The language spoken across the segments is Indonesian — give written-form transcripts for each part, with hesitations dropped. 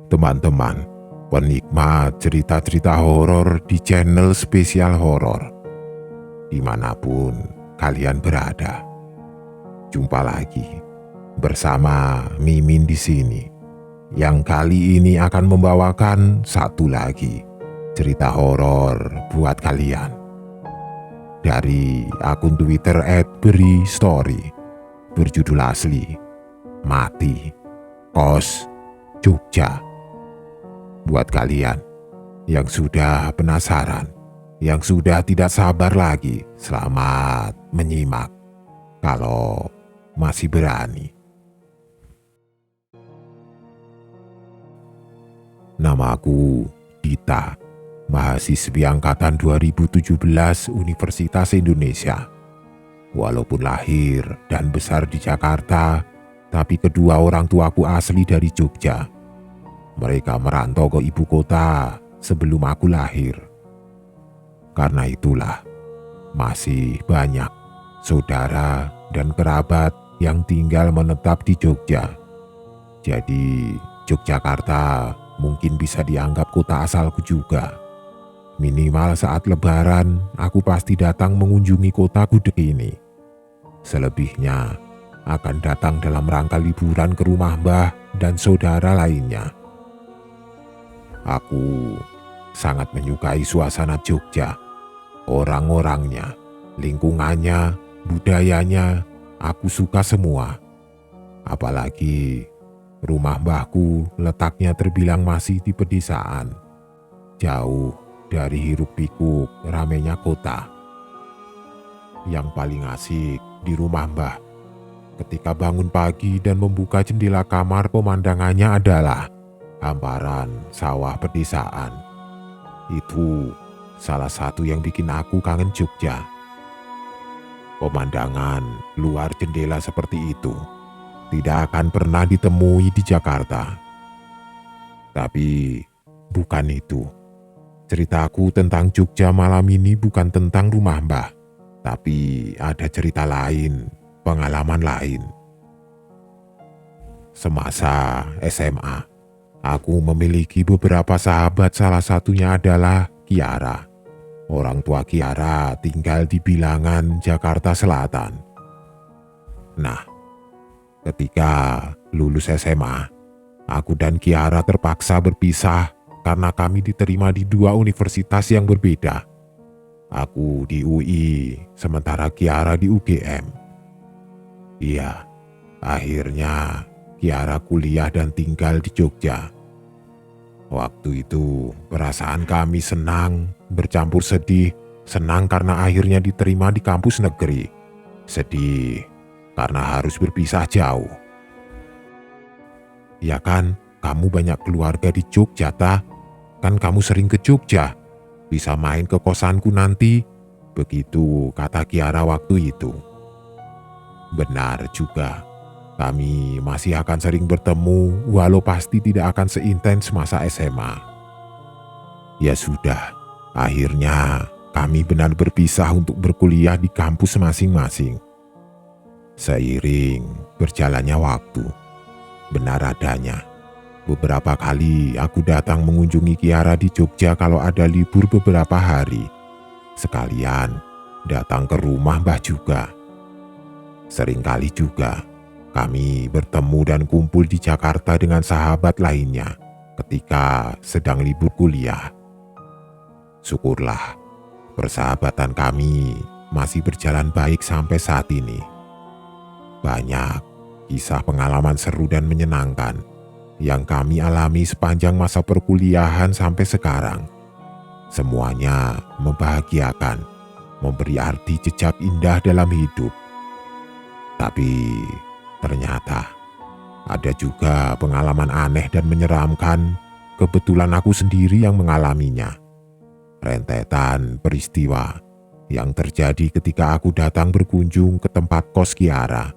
teman-teman penikmat cerita-cerita horor di channel spesial horor. Dimanapun kalian berada, jumpa lagi bersama Mimin di sini, yang kali ini akan membawakan satu lagi cerita horor buat kalian dari akun Twitter @beristory, berjudul asli Mati Kos Jogja. Buat kalian yang sudah penasaran, yang sudah tidak sabar lagi, selamat menyimak kalau masih berani. Namaku Dita, mahasiswi angkatan 2017 Universitas Indonesia. Walaupun lahir dan besar di Jakarta, tapi kedua orang tuaku asli dari Jogja. Mereka merantau ke ibu kota sebelum aku lahir. Karena itulah, masih banyak saudara dan kerabat yang tinggal menetap di Jogja. Jadi, Yogyakarta mungkin bisa dianggap kota asalku juga. Minimal saat lebaran, aku pasti datang mengunjungi kota gudeg ini. Selebihnya, akan datang dalam rangka liburan ke rumah mbah dan saudara lainnya. Aku sangat menyukai suasana Jogja, orang-orangnya, lingkungannya, budayanya, aku suka semua. Apalagi rumah mbahku letaknya terbilang masih di pedesaan, jauh dari hiruk-pikuk ramainya kota. Yang paling asik di rumah mbah, ketika bangun pagi dan membuka jendela kamar, pemandangannya adalah hamparan sawah pedesaan. Itu salah satu yang bikin aku kangen Jogja. Pemandangan luar jendela seperti itu tidak akan pernah ditemui di Jakarta. Tapi bukan itu. Ceritaku tentang Jogja malam ini bukan tentang rumah mbah, tapi ada cerita lain, pengalaman lain. Semasa SMA, aku memiliki beberapa sahabat, salah satunya adalah Kiara. Orang tua Kiara tinggal di Bilangan, Jakarta Selatan. Nah, ketika lulus SMA, aku dan Kiara terpaksa berpisah karena kami diterima di dua universitas yang berbeda. Aku di UI, sementara Kiara di UGM. Iya, akhirnya Kiara kuliah dan tinggal di Jogja. Waktu itu perasaan kami senang, bercampur sedih. Senang karena akhirnya diterima di kampus negeri. Sedih karena harus berpisah jauh. Ya kan, kamu banyak keluarga di Jogja, ta? Kan kamu sering ke Jogja. Bisa main ke kosanku nanti. Begitu kata Kiara waktu itu. Benar juga. Kami masih akan sering bertemu, walau pasti tidak akan seintens masa SMA. Ya sudah, akhirnya kami benar berpisah untuk berkuliah di kampus masing-masing. Seiring berjalannya waktu, benar adanya, beberapa kali aku datang mengunjungi Kiara di Jogja kalau ada libur beberapa hari. Sekalian datang ke rumah mbah juga. Seringkali juga kami bertemu dan kumpul di Jakarta dengan sahabat lainnya ketika sedang libur kuliah. Syukurlah, persahabatan kami masih berjalan baik sampai saat ini. Banyak kisah pengalaman seru dan menyenangkan yang kami alami sepanjang masa perkuliahan sampai sekarang. Semuanya membahagiakan, memberi arti jejak indah dalam hidup. Tapi ternyata ada juga pengalaman aneh dan menyeramkan. Kebetulan aku sendiri yang mengalaminya. Rentetan peristiwa yang terjadi ketika aku datang berkunjung ke tempat kos Kiara.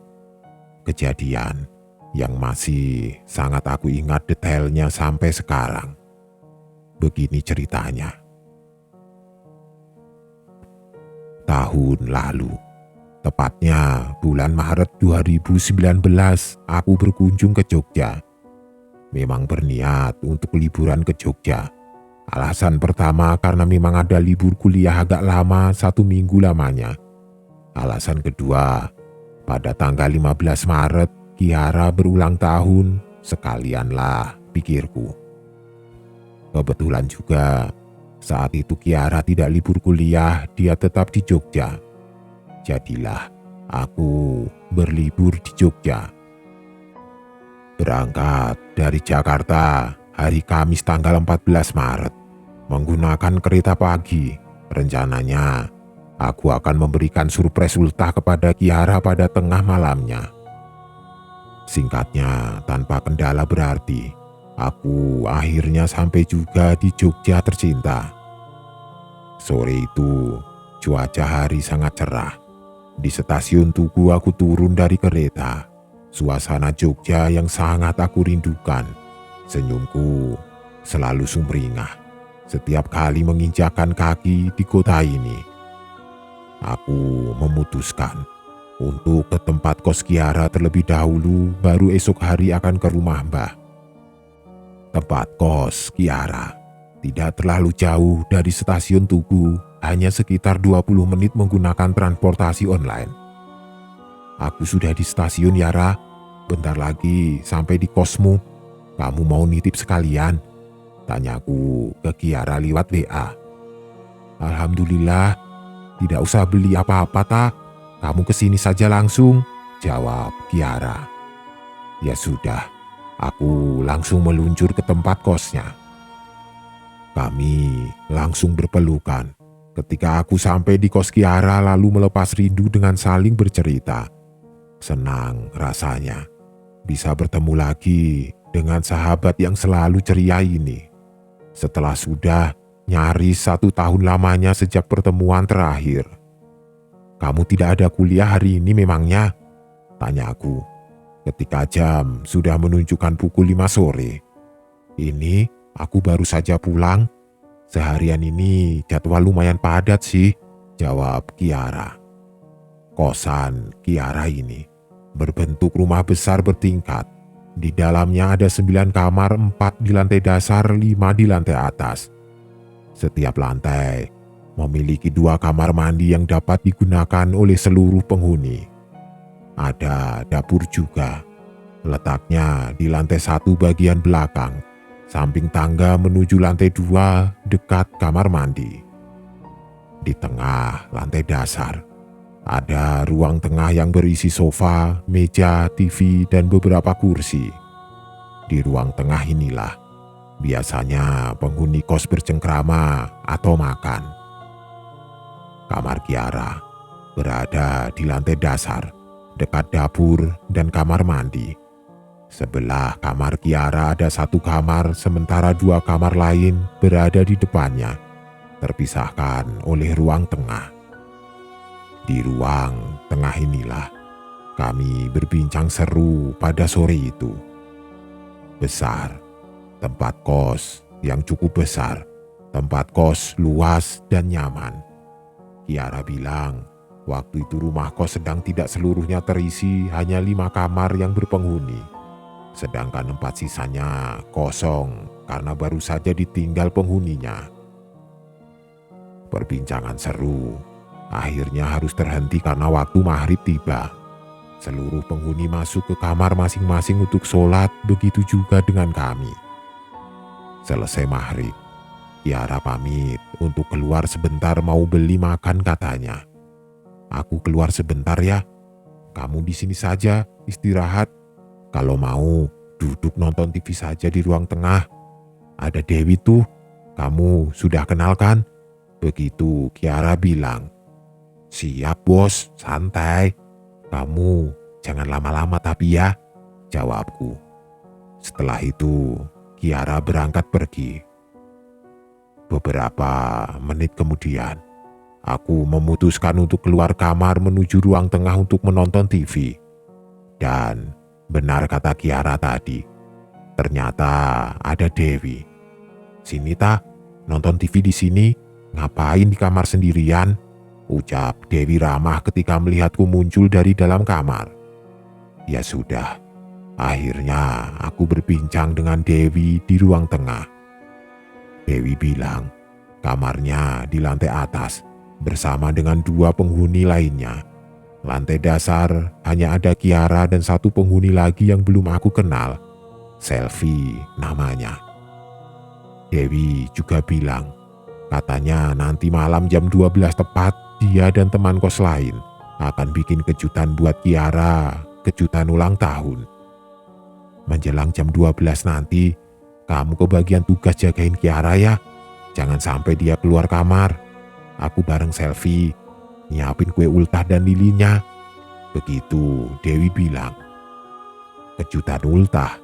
Kejadian yang masih sangat aku ingat detailnya sampai sekarang. Begini ceritanya. Tahun lalu, tepatnya bulan Maret 2019, aku berkunjung ke Jogja. memang berniat untuk liburan ke Jogja. Alasan pertama karena memang ada libur kuliah agak lama, 1 minggu lamanya. Alasan kedua, pada tanggal 15 Maret Kiara berulang tahun, sekalianlah pikirku. Kebetulan juga saat itu Kiara tidak libur kuliah, dia tetap di Jogja. Jadilah aku berlibur di Jogja. Berangkat dari Jakarta hari Kamis tanggal 14 Maret. Menggunakan kereta pagi, rencananya aku akan memberikan surprise ultah kepada Kiara pada tengah malamnya. Singkatnya, tanpa kendala berarti, aku akhirnya sampai juga di Jogja tercinta. Sore itu, cuaca hari sangat cerah. Di stasiun Tugu aku turun dari kereta. Suasana Jogja yang sangat aku rindukan. Senyumku selalu sumringah setiap kali menginjakkan kaki di kota ini. Aku memutuskan untuk ke tempat kos Kiara terlebih dahulu, baru esok hari akan ke rumah Mbah. Tempat kos Kiara tidak terlalu jauh dari stasiun Tugu, hanya sekitar 20 menit menggunakan transportasi online. Aku sudah di stasiun Yara, bentar lagi sampai di kosmu. Kamu mau nitip sekalian? Tanyaku ke Kiara lewat WA. Alhamdulillah, tidak usah beli apa-apa tak. Kamu kesini saja langsung, jawab Kiara. Ya sudah, aku langsung meluncur ke tempat kosnya. Kami langsung berpelukan. Ketika aku sampai di kos Kiara lalu melepas rindu dengan saling bercerita. Senang rasanya bisa bertemu lagi dengan sahabat yang selalu ceria ini. Setelah sudah nyaris 1 tahun lamanya sejak pertemuan terakhir. Kamu tidak ada kuliah hari ini memangnya? Tanyaku ketika jam sudah menunjukkan pukul 5 sore. Ini aku baru saja pulang. Seharian ini jadwal lumayan padat sih, jawab Kiara. Kosan Kiara ini berbentuk rumah besar bertingkat. Di dalamnya ada 9 kamar, 4 di lantai dasar, 5 di lantai atas. Setiap lantai memiliki 2 kamar mandi yang dapat digunakan oleh seluruh penghuni. Ada dapur juga. Letaknya di lantai 1 bagian belakang, samping tangga menuju lantai 2 dekat kamar mandi. Di tengah lantai dasar, ada ruang tengah yang berisi sofa, meja, TV, dan beberapa kursi. Di ruang tengah inilah biasanya penghuni kos bercengkrama atau makan. Kamar Kiara berada di lantai dasar, dekat dapur dan kamar mandi. Sebelah kamar Kiara ada 1 kamar, sementara 2 kamar lain berada di depannya, terpisahkan oleh ruang tengah. Di ruang tengah inilah kami berbincang seru pada sore itu. Besar, tempat kos yang cukup besar, tempat kos luas dan nyaman. Kiara bilang, waktu itu rumah kos sedang tidak seluruhnya terisi, hanya 5 kamar yang berpenghuni. Sedangkan 4 sisanya kosong karena baru saja ditinggal penghuninya. Perbincangan seru akhirnya harus terhenti karena waktu maghrib tiba. Seluruh penghuni masuk ke kamar masing-masing untuk sholat, begitu juga dengan kami. Selesai maghrib, Kiara pamit untuk keluar sebentar mau beli makan katanya. Aku keluar sebentar ya, kamu di sini saja istirahat. Kalau mau duduk nonton TV saja di ruang tengah. Ada Dewi tuh, kamu sudah kenal kan? Begitu Kiara bilang. Siap bos, santai. Kamu jangan lama-lama tapi ya, jawabku. Setelah itu, Kiara berangkat pergi. Beberapa menit kemudian, aku memutuskan untuk keluar kamar menuju ruang tengah untuk menonton TV. Dan benar kata Kiara tadi, ternyata ada Dewi. Sini tak, nonton TV di sini, ngapain di kamar sendirian? Ucap Dewi ramah ketika melihatku muncul dari dalam kamar. Ya sudah, Akhirnya aku berbincang dengan Dewi di ruang tengah. Dewi bilang kamarnya di lantai atas bersama dengan 2 penghuni lainnya. Lantai dasar hanya ada Kiara dan 1 penghuni lagi yang belum aku kenal. Selvi namanya. Dewi juga bilang, katanya nanti malam jam 12 tepat dia dan teman kos lain akan bikin kejutan buat Kiara, kejutan ulang tahun. Menjelang jam 12 nanti, kamu kebagian tugas jagain Kiara ya. Jangan sampai dia keluar kamar. Aku bareng Selvi nyiapin kue ultah dan lilinnya. Begitu Dewi bilang. Kejutan ultah?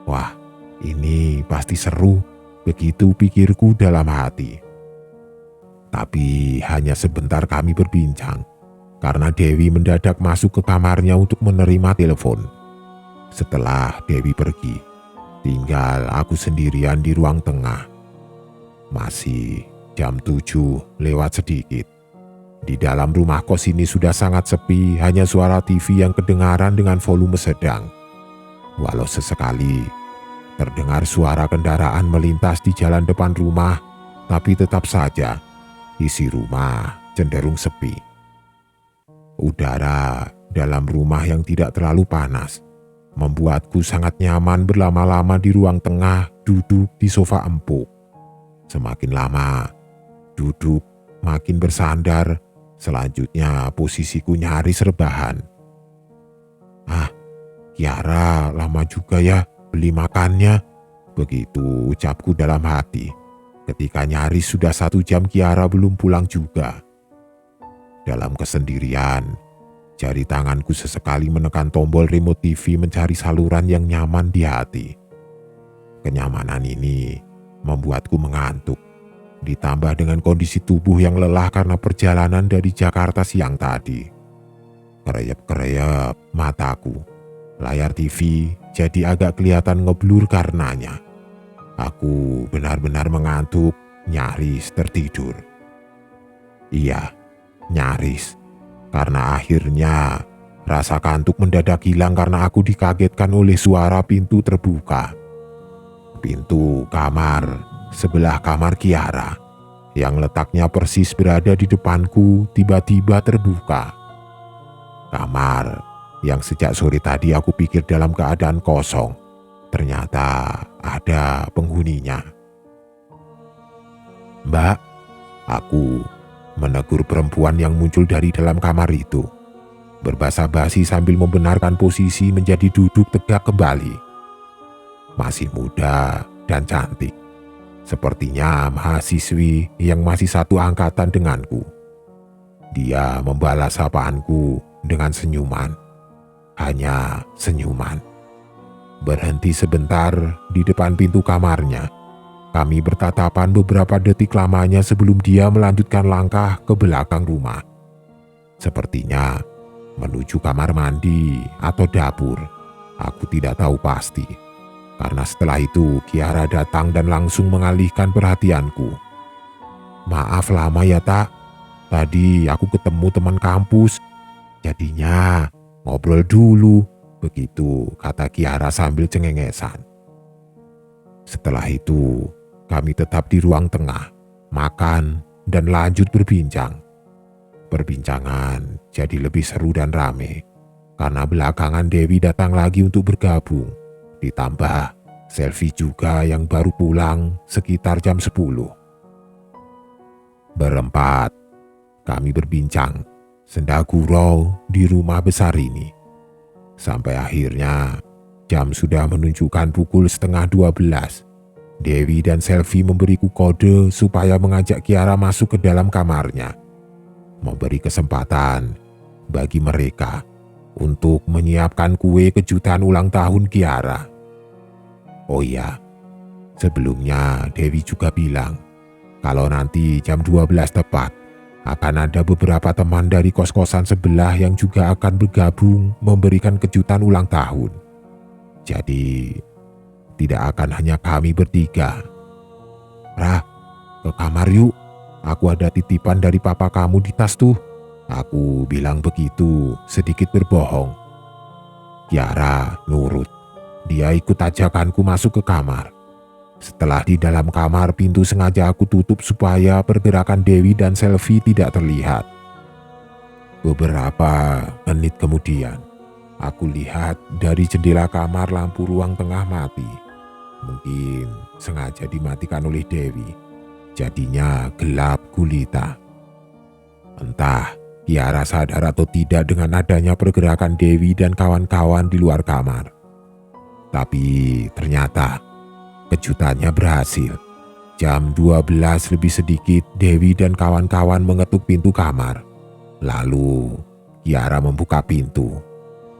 Wah, ini pasti seru. Begitu pikirku dalam hati. Tapi hanya sebentar kami berbincang, karena Dewi mendadak masuk ke kamarnya untuk menerima telepon. Setelah Dewi pergi, tinggal aku sendirian di ruang tengah. Masih jam 7 lewat sedikit. Di dalam rumah kos ini sudah sangat sepi, hanya suara TV yang kedengaran dengan volume sedang. Walau sesekali terdengar suara kendaraan melintas di jalan depan rumah, tapi tetap saja isi rumah cenderung sepi. Udara dalam rumah yang tidak terlalu panas membuatku sangat nyaman berlama-lama di ruang tengah duduk di sofa empuk. Semakin lama duduk, makin bersandar. Selanjutnya posisiku nyaris rebahan. Kiara lama juga ya beli makannya. Begitu ucapku dalam hati. Ketika nyaris sudah 1 jam Kiara belum pulang juga. Dalam kesendirian, jari tanganku sesekali menekan tombol remote TV mencari saluran yang nyaman di hati. Kenyamanan ini membuatku mengantuk. Ditambah dengan kondisi tubuh yang lelah karena perjalanan dari Jakarta siang tadi. Kereyep-kereyep mataku. Layar TV jadi agak kelihatan ngeblur karenanya. Aku benar-benar mengantuk, nyaris tertidur. Iya, nyaris. Karena akhirnya rasa kantuk mendadak hilang karena aku dikagetkan oleh suara pintu terbuka. Pintu kamar sebelah kamar Kiara yang letaknya persis berada di depanku tiba-tiba terbuka. Kamar yang sejak sore tadi aku pikir dalam keadaan kosong, ternyata ada penghuninya. "Mbak," aku menegur perempuan yang muncul dari dalam kamar itu, berbasa-basi sambil membenarkan posisi menjadi duduk tegak kembali. Masih muda dan cantik, sepertinya mahasiswi yang masih satu angkatan denganku. Dia membalas sapaanku dengan senyuman. Hanya senyuman. Berhenti sebentar di depan pintu kamarnya. Kami bertatapan beberapa detik lamanya sebelum dia melanjutkan langkah ke belakang rumah. Sepertinya menuju kamar mandi atau dapur. Aku tidak tahu pasti. Karena setelah itu Kiara datang dan langsung mengalihkan perhatianku. "Maaf lama ya tak. Tadi aku ketemu teman kampus. Jadinya ngobrol dulu," begitu kata Kiara sambil cengengesan. Setelah itu, kami tetap di ruang tengah, makan dan lanjut berbincang. Perbincangan jadi lebih seru dan rame, karena belakangan Dewi datang lagi untuk bergabung. Ditambah Selvi juga yang baru pulang sekitar jam 10. Berempat, kami berbincang senda gurau di rumah besar ini. Sampai akhirnya jam sudah menunjukkan pukul 11:30. Dewi dan Selvi memberiku kode supaya mengajak Kiara masuk ke dalam kamarnya. Memberi kesempatan bagi mereka untuk menyiapkan kue kejutan ulang tahun Kiara. Oh iya, sebelumnya Dewi juga bilang kalau nanti jam 12 tepat akan ada beberapa teman dari kos-kosan sebelah yang juga akan bergabung memberikan kejutan ulang tahun. Jadi, tidak akan hanya kami bertiga. "Rah, ke kamar yuk. Aku ada titipan dari papa kamu di tas tuh." Aku bilang begitu, sedikit berbohong. Kiara nurut. dia ikut ajakanku masuk ke kamar. Setelah di dalam kamar, pintu sengaja aku tutup supaya pergerakan Dewi dan Selvi tidak terlihat. Beberapa menit kemudian, aku lihat dari jendela kamar lampu ruang tengah mati. Mungkin sengaja dimatikan oleh Dewi. Jadinya gelap gulita. Entah Kiara sadar atau tidak dengan adanya pergerakan Dewi dan kawan-kawan di luar kamar. Tapi ternyata kejutannya berhasil. Jam 12 lebih sedikit, Dewi dan kawan-kawan mengetuk pintu kamar. Lalu Kiara membuka pintu.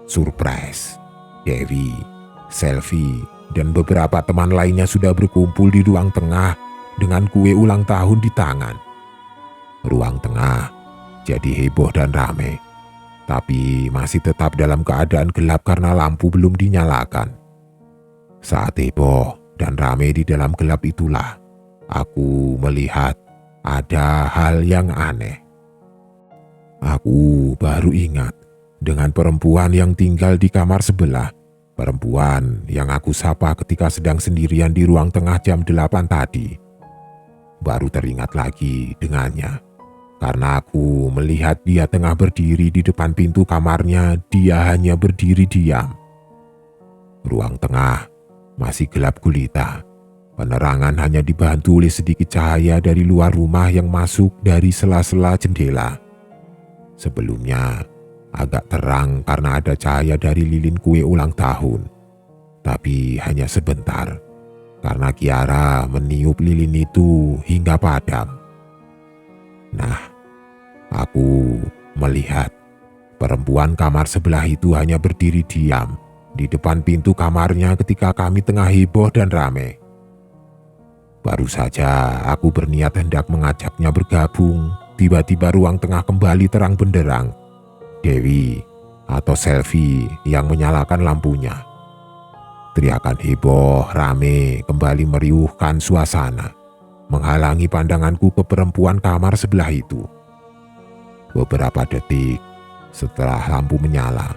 Surprise, Dewi, Selvi, dan beberapa teman lainnya sudah berkumpul di ruang tengah dengan kue ulang tahun di tangan. Ruang tengah jadi heboh dan ramai, tapi masih tetap dalam keadaan gelap karena lampu belum dinyalakan. Saat heboh dan ramai di dalam gelap itulah aku melihat ada hal yang aneh. Aku baru ingat dengan perempuan yang tinggal di kamar sebelah. Perempuan yang aku sapa ketika sedang sendirian di ruang tengah jam 8 tadi. Baru teringat lagi dengannya. Karena aku melihat dia tengah berdiri di depan pintu kamarnya, dia hanya berdiri diam. Ruang tengah masih gelap gulita. Penerangan hanya dibantu oleh sedikit cahaya dari luar rumah yang masuk dari sela-sela jendela. Sebelumnya agak terang karena ada cahaya dari lilin kue ulang tahun. Tapi hanya sebentar, karena Kiara meniup lilin itu hingga padam. Nah, aku melihat perempuan kamar sebelah itu hanya berdiri diam di depan pintu kamarnya ketika kami tengah heboh dan ramai. Baru saja aku berniat hendak mengajaknya bergabung, tiba-tiba ruang tengah kembali terang benderang. Dewi atau Selvi yang menyalakan lampunya. Teriakan heboh rame kembali meriuhkan suasana, menghalangi pandanganku ke perempuan kamar sebelah itu. Beberapa detik setelah lampu menyala,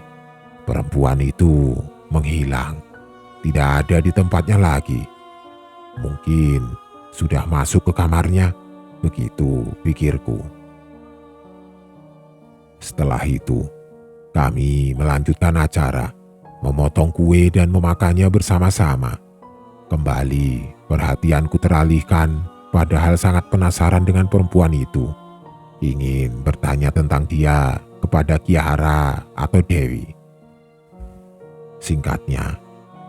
perempuan itu menghilang. Tidak ada di tempatnya lagi. Mungkin sudah masuk ke kamarnya, begitu pikirku. Setelah itu, kami melanjutkan acara, memotong kue dan memakannya bersama-sama. Kembali perhatianku teralihkan, padahal sangat penasaran dengan perempuan itu. Ingin bertanya tentang dia kepada Kiara atau Dewi. Singkatnya,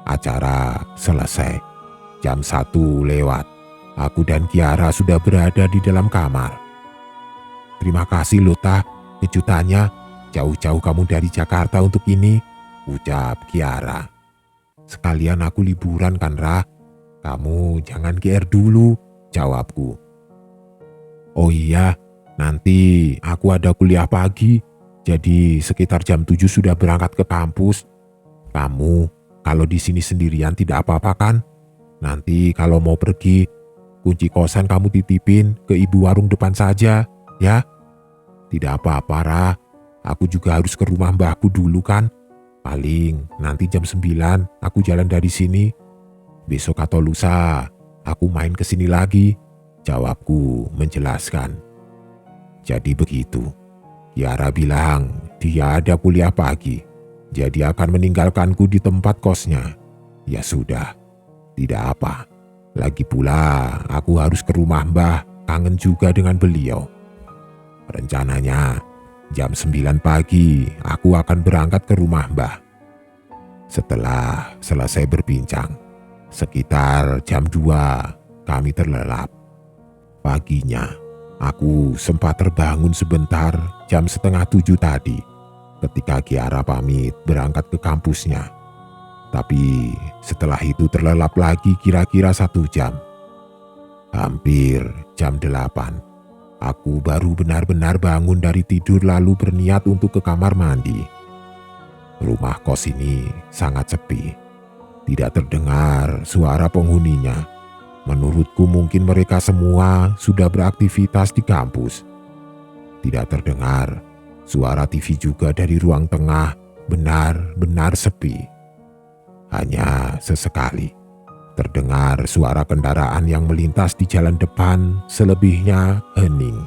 acara selesai. Jam 1 lewat. Aku dan Kiara sudah berada di dalam kamar. "Terima kasih Lota, kejutannya. Jauh-jauh kamu dari Jakarta untuk ini," ucap Kiara. "Sekalian aku liburan kan, Ra? Kamu jangan GR dulu," jawabku. "Oh iya, nanti aku ada kuliah pagi, jadi sekitar jam 7 sudah berangkat ke kampus. Kamu kalau di sini sendirian tidak apa-apa kan? Nanti kalau mau pergi, kunci kosan kamu titipin ke ibu warung depan saja, ya?" "Tidak apa-apa, Ra. Aku juga harus ke rumah mbahku dulu kan. Paling nanti jam 9 aku jalan dari sini. Besok atau lusa aku main ke sini lagi," jawabku menjelaskan. Jadi begitu. Kiara bilang dia ada kuliah pagi, jadi akan meninggalkanku di tempat kosnya. Ya sudah, tidak apa. Lagi pula aku harus ke rumah mbah, kangen juga dengan beliau. Rencananya jam 9 pagi aku akan berangkat ke rumah mbah. Setelah selesai berbincang, sekitar jam 2 kami terlelap. Paginya aku sempat terbangun sebentar jam setengah 7 tadi ketika Kiara pamit berangkat ke kampusnya. Tapi setelah itu terlelap lagi kira-kira 1 jam. Hampir jam 8. Aku baru benar-benar bangun dari tidur lalu berniat untuk ke kamar mandi. Rumah kos ini sangat sepi. Tidak terdengar suara penghuninya. Menurutku mungkin mereka semua sudah beraktivitas di kampus. Tidak terdengar suara TV juga dari ruang tengah, benar-benar sepi. Hanya sesekali terdengar suara kendaraan yang melintas di jalan depan, selebihnya hening.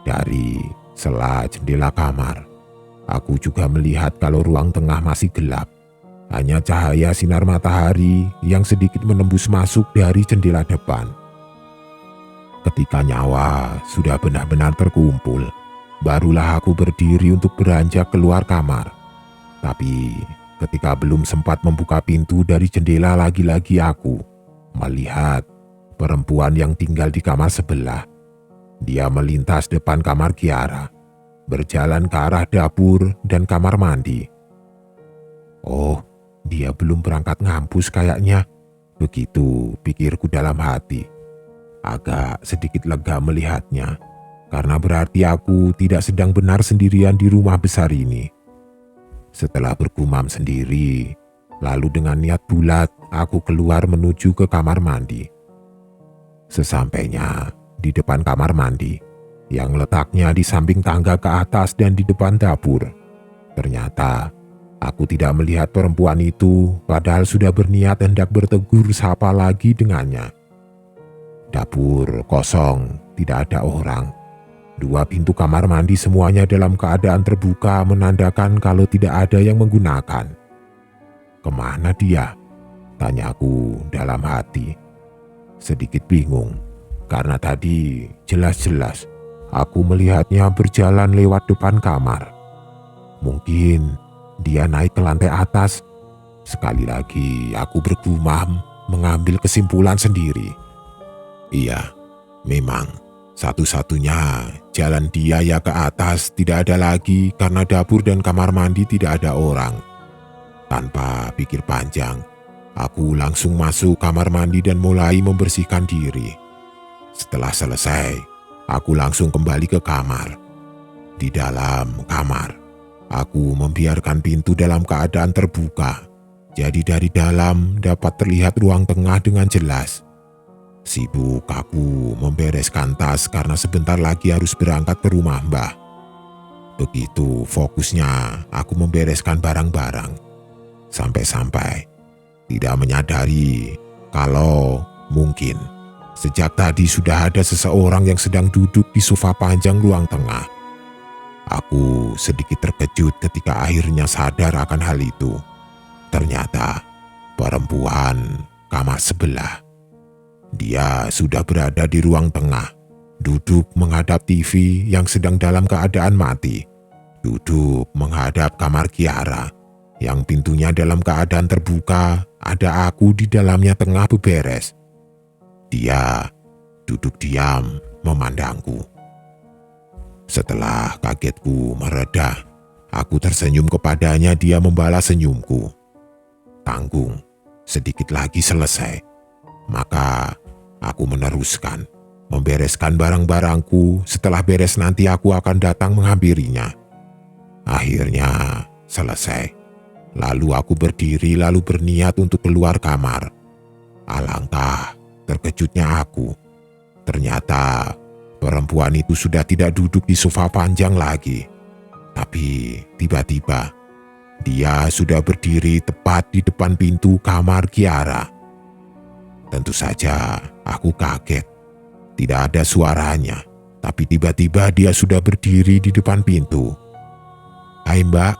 Dari sela jendela kamar, aku juga melihat kalau ruang tengah masih gelap. Hanya cahaya sinar matahari yang sedikit menembus masuk dari jendela depan. Ketika nyawa sudah benar-benar terkumpul, barulah aku berdiri untuk beranjak keluar kamar. Tapi ketika belum sempat membuka pintu dari jendela, lagi-lagi aku melihat perempuan yang tinggal di kamar sebelah. Dia melintas depan kamar Kiara, berjalan ke arah dapur dan kamar mandi. Oh, dia belum berangkat ngampus kayaknya. Begitu pikirku dalam hati. Agak sedikit lega melihatnya, karena berarti aku tidak sedang benar sendirian di rumah besar ini. Setelah bergumam sendiri, lalu dengan niat bulat, aku keluar menuju ke kamar mandi. Sesampainya di depan kamar mandi, yang letaknya di samping tangga ke atas dan di depan dapur, ternyata aku tidak melihat perempuan itu, padahal sudah berniat hendak bertegur sapa lagi dengannya. Dapur kosong, tidak ada orang. Dua pintu kamar mandi semuanya dalam keadaan terbuka, menandakan kalau tidak ada yang menggunakan. Kemana dia? Tanyaku dalam hati. Sedikit bingung, karena tadi jelas-jelas aku melihatnya berjalan lewat depan kamar. Mungkin dia naik ke lantai atas. Sekali lagi aku bergumam, mengambil kesimpulan sendiri. Iya, memang satu-satunya jalan dia ya ke atas, tidak ada lagi karena dapur dan kamar mandi tidak ada orang. Tanpa pikir panjang, aku langsung masuk kamar mandi dan mulai membersihkan diri. Setelah selesai, aku langsung kembali ke kamar. Di dalam kamar, aku membiarkan pintu dalam keadaan terbuka, jadi dari dalam dapat terlihat ruang tengah dengan jelas. Sibuk aku membereskan tas karena sebentar lagi harus berangkat ke rumah Mbah. Begitu fokusnya aku membereskan barang-barang, sampai-sampai tidak menyadari kalau mungkin sejak tadi sudah ada seseorang yang sedang duduk di sofa panjang ruang tengah. Aku sedikit terkejut ketika akhirnya sadar akan hal itu. Ternyata perempuan kamar sebelah. Dia sudah berada di ruang tengah, duduk menghadap TV yang sedang dalam keadaan mati. Duduk menghadap kamar Kiara, yang pintunya dalam keadaan terbuka, ada aku di dalamnya tengah beberes. Dia duduk diam memandangku. Setelah kagetku mereda, aku tersenyum kepadanya, dia membalas senyumku. Tanggung, sedikit lagi selesai. Maka aku meneruskan membereskan barang-barangku. Setelah beres nanti aku akan datang menghampirinya. Akhirnya selesai. Lalu aku berdiri lalu berniat untuk keluar kamar. Alangkah terkejutnya aku. Ternyata perempuan itu sudah tidak duduk di sofa panjang lagi. Tapi tiba-tiba dia sudah berdiri tepat di depan pintu kamar Kiara. Tentu saja aku kaget. Tidak ada suaranya, tapi tiba-tiba dia sudah berdiri di depan pintu. "Hai Mbak,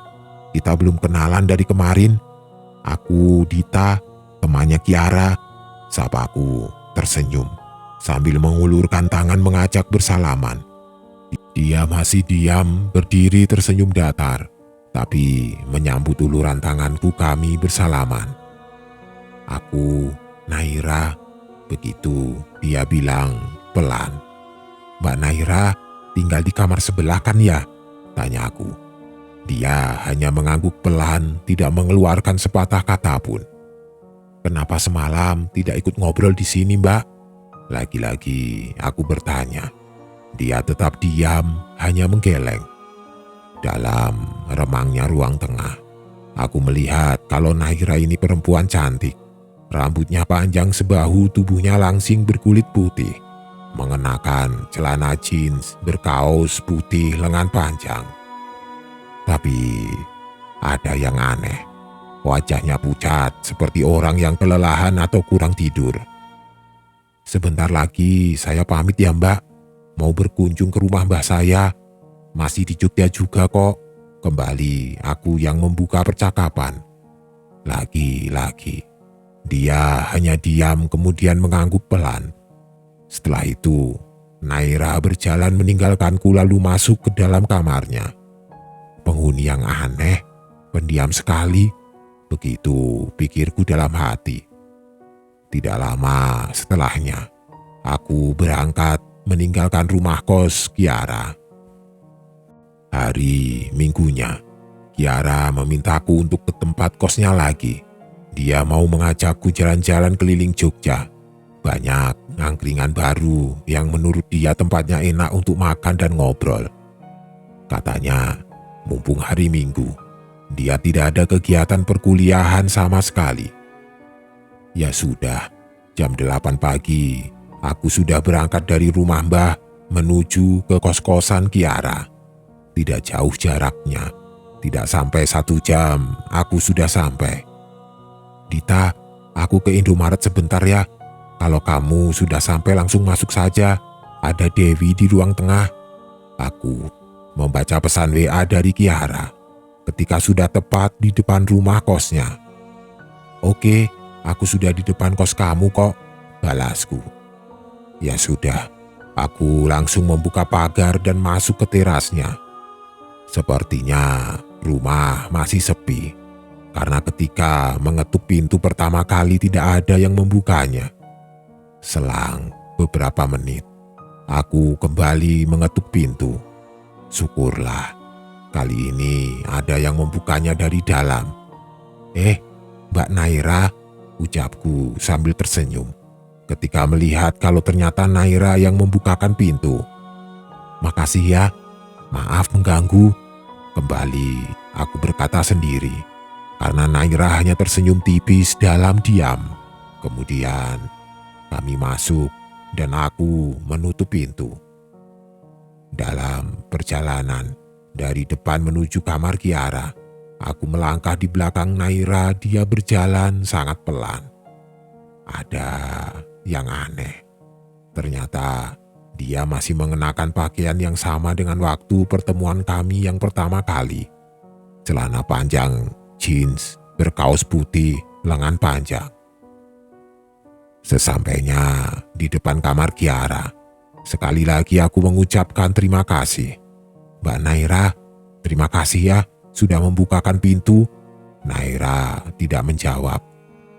kita belum kenalan dari kemarin. Aku Dita, temannya Kiara," sapaku tersenyum sambil mengulurkan tangan mengajak bersalaman. Dia masih diam, berdiri tersenyum datar, tapi menyambut uluran tanganku kami bersalaman. "Aku Naira," begitu dia bilang pelan. "Mbak Naira tinggal di kamar sebelah kan ya?" tanyaku. Dia hanya mengangguk pelan, tidak mengeluarkan sepatah kata pun. "Kenapa semalam tidak ikut ngobrol di sini, Mbak?" Lagi-lagi aku bertanya. Dia tetap diam, hanya menggeleng. Dalam remangnya ruang tengah, aku melihat kalau Naira ini perempuan cantik. Rambutnya panjang sebahu, tubuhnya langsing berkulit putih. Mengenakan celana jeans berkaos putih lengan panjang. Tapi ada yang aneh. Wajahnya pucat seperti orang yang kelelahan atau kurang tidur. "Sebentar lagi saya pamit ya Mbak, mau berkunjung ke rumah Mbah saya. Masih di Jogja juga kok." Kembali aku yang membuka percakapan. Lagi-lagi, dia hanya diam kemudian mengangguk pelan. Setelah itu, Naira berjalan meninggalkanku lalu masuk ke dalam kamarnya. Penghuni yang aneh, pendiam sekali, begitu pikirku dalam hati. Tidak lama setelahnya, aku berangkat meninggalkan rumah kos Kiara. Hari Minggunya, Kiara memintaku untuk ke tempat kosnya lagi. Dia mau mengajakku jalan-jalan keliling Jogja. Banyak angkringan baru yang menurut dia tempatnya enak untuk makan dan ngobrol. Katanya, mumpung hari Minggu, dia tidak ada kegiatan perkuliahan sama sekali. Ya sudah, jam 8 pagi, aku sudah berangkat dari rumah Mbah menuju ke kos-kosan Kiara. Tidak jauh jaraknya, tidak sampai 1 jam aku sudah sampai. "Dita, aku ke Indomaret sebentar ya. Kalau kamu sudah sampai langsung masuk saja, ada Dewi di ruang tengah." Aku membaca pesan WA dari Kiara ketika sudah tepat di depan rumah kosnya. "Oke, aku sudah di depan kos kamu kok," balasku. Ya sudah, aku langsung membuka pagar dan masuk ke terasnya. Sepertinya rumah masih sepi, karena ketika mengetuk pintu pertama kali tidak ada yang membukanya. Selang beberapa menit, aku kembali mengetuk pintu. Syukurlah, kali ini ada yang membukanya dari dalam. Mbak Naira," ucapku sambil tersenyum ketika melihat kalau ternyata Naira yang membukakan pintu. "Makasih ya, maaf mengganggu," kembali aku berkata sendiri, karena Naira hanya tersenyum tipis dalam diam. Kemudian kami masuk dan aku menutup pintu. Dalam perjalanan dari depan menuju kamar Kiara, aku melangkah di belakang Naira. Dia berjalan sangat pelan. Ada yang aneh. Ternyata dia masih mengenakan pakaian yang sama dengan waktu pertemuan kami yang pertama kali. Celana panjang, jeans, berkaos putih, lengan panjang. Sesampainya di depan kamar Kiara, sekali lagi aku mengucapkan terima kasih. "Mbak Naira, terima kasih ya sudah membukakan pintu." Naira tidak menjawab.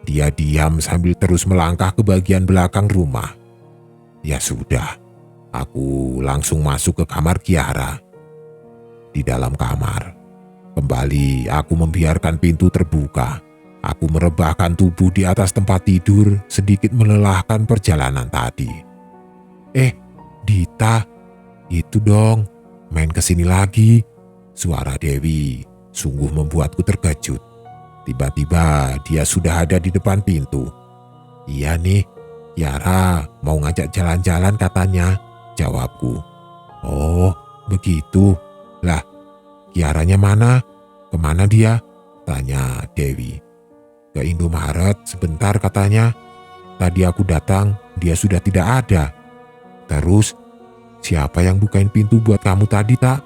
Dia diam sambil terus melangkah ke bagian belakang rumah. Ya sudah, aku langsung masuk ke kamar Kiara. Di dalam kamar, kembali aku membiarkan pintu terbuka. Aku merebahkan tubuh di atas tempat tidur, sedikit melelahkan perjalanan tadi. Dita, itu dong, main kesini lagi." Suara Dewi sungguh membuatku terkejut. Tiba-tiba dia sudah ada di depan pintu. "Iya nih, Kiara mau ngajak jalan-jalan katanya," jawabku. "Oh, begitu. Lah, Kiaranya mana? Kemana dia?" tanya Dewi. "Ke Indomaret sebentar katanya. Tadi aku datang, dia sudah tidak ada." "Terus, siapa yang bukain pintu buat kamu tadi, tak?"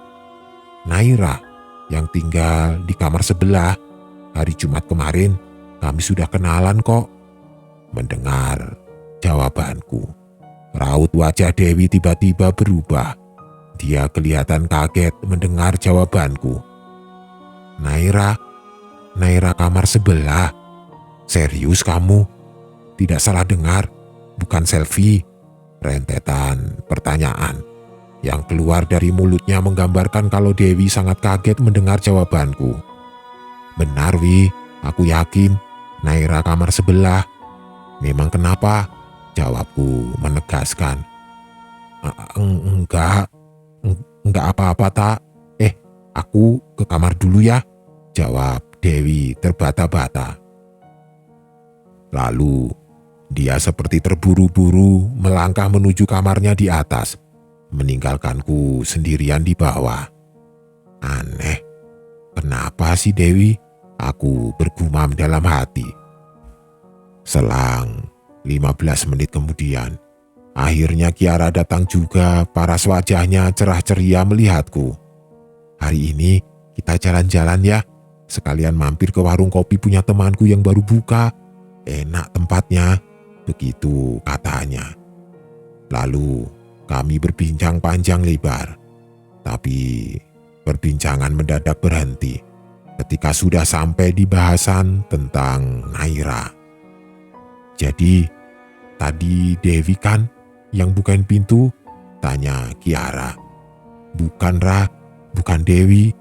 "Naira, yang tinggal di kamar sebelah. Hari Jumat kemarin, kami sudah kenalan kok." Mendengar jawabanku, raut wajah Dewi tiba-tiba berubah. Dia kelihatan kaget mendengar jawabanku. Naira kamar sebelah? Serius kamu? Tidak salah dengar, bukan selfie?" Rentetan pertanyaan yang keluar dari mulutnya menggambarkan kalau Dewi sangat kaget mendengar jawabanku. "Benar Wi, aku yakin Naira kamar sebelah." "Memang kenapa?" jawabku menegaskan. Enggak apa-apa tak. Aku ke kamar dulu ya," jawab Dewi terbata-bata. Lalu dia seperti terburu-buru melangkah menuju kamarnya di atas, meninggalkanku sendirian di bawah. Aneh, kenapa sih Dewi? Aku bergumam dalam hati. Selang 15 menit kemudian, akhirnya Kiara datang juga. Paras wajahnya cerah ceria melihatku. "Hari ini kita jalan-jalan ya. Sekalian mampir ke warung kopi punya temanku yang baru buka. Enak tempatnya," begitu katanya. Lalu kami berbincang panjang lebar. Tapi perbincangan mendadak berhenti ketika sudah sampai di bahasan tentang Naira. "Jadi, tadi Dewi kan yang bukain pintu?" tanya Kiara. "Bukan, Ra, bukan Dewi,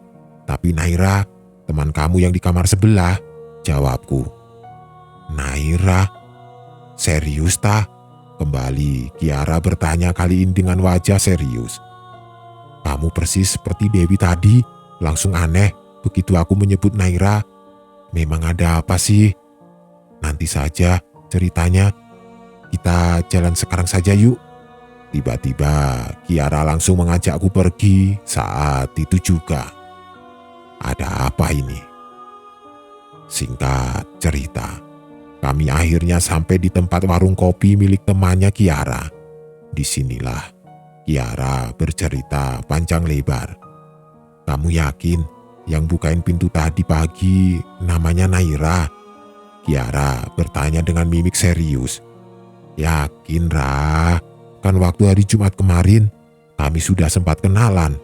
tapi Naira, teman kamu yang di kamar sebelah," jawabku. "Naira? Serius tah?" Kembali Kiara bertanya, kali ini dengan wajah serius. "Kamu persis seperti Dewi tadi, langsung aneh begitu aku menyebut Naira. Memang ada apa sih?" "Nanti saja ceritanya, kita jalan sekarang saja yuk." Tiba-tiba Kiara langsung mengajakku pergi saat itu juga. Ada apa ini? Singkat cerita, kami akhirnya sampai di tempat warung kopi milik temannya Kiara. Disinilah Kiara bercerita panjang lebar. "Kamu yakin yang bukain pintu tadi pagi namanya Naira?" Kiara bertanya dengan mimik serius. "Yakin, Ra, kan waktu hari Jumat kemarin kami sudah sempat kenalan.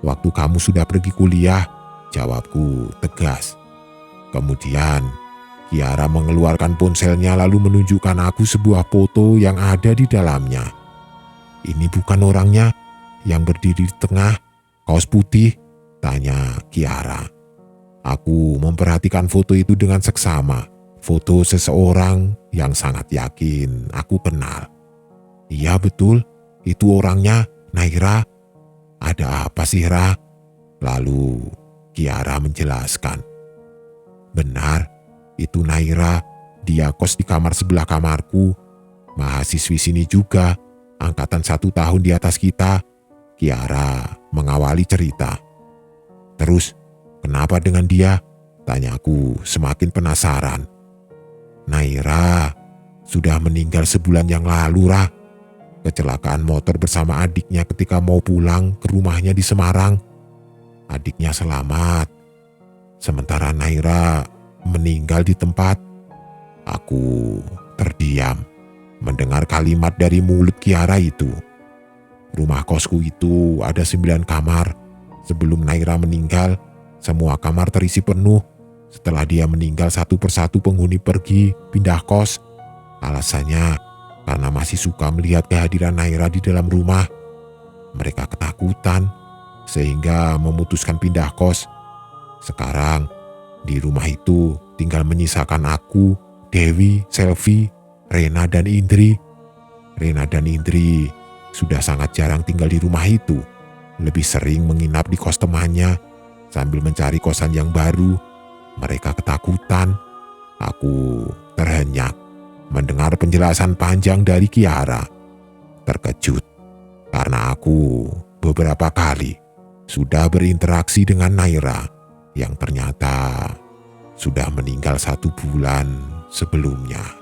Waktu kamu sudah pergi kuliah," jawabku tegas. Kemudian Kiara mengeluarkan ponselnya lalu menunjukkan aku sebuah foto yang ada di dalamnya. "Ini bukan orangnya yang berdiri di tengah, kaos putih?" tanya Kiara. Aku memperhatikan foto itu dengan seksama. Foto seseorang yang sangat yakin aku kenal. "Iya betul, itu orangnya, Naira." "Ada apa sih, Ra?" Lalu Kiara menjelaskan. "Benar, itu Naira. Dia kos di kamar sebelah kamarku. Mahasiswi sini juga, angkatan 1 tahun di atas kita." Kiara mengawali cerita. "Terus, kenapa dengan dia?" tanyaku semakin penasaran. "Naira sudah meninggal sebulan yang lalu, Ra. Kecelakaan motor bersama adiknya ketika mau pulang ke rumahnya di Semarang. Adiknya selamat, sementara Naira meninggal di tempat." Aku terdiam mendengar kalimat dari mulut Kiara itu. Rumah kosku itu ada 9 kamar. Sebelum Naira meninggal, semua kamar terisi penuh. Setelah dia meninggal, satu persatu penghuni pergi pindah kos. Alasannya karena masih suka melihat kehadiran Naira di dalam rumah. Mereka ketakutan sehingga memutuskan pindah kos. Sekarang di rumah itu tinggal menyisakan aku, Dewi, Selvi, Rena dan Indri. Rena dan Indri sudah sangat jarang tinggal di rumah itu. Lebih sering menginap di kos temannya sambil mencari kosan yang baru. Mereka ketakutan. Aku terhenyak mendengar penjelasan panjang dari Kiara. Terkejut karena aku beberapa kali sudah berinteraksi dengan Naira yang ternyata sudah meninggal 1 bulan sebelumnya.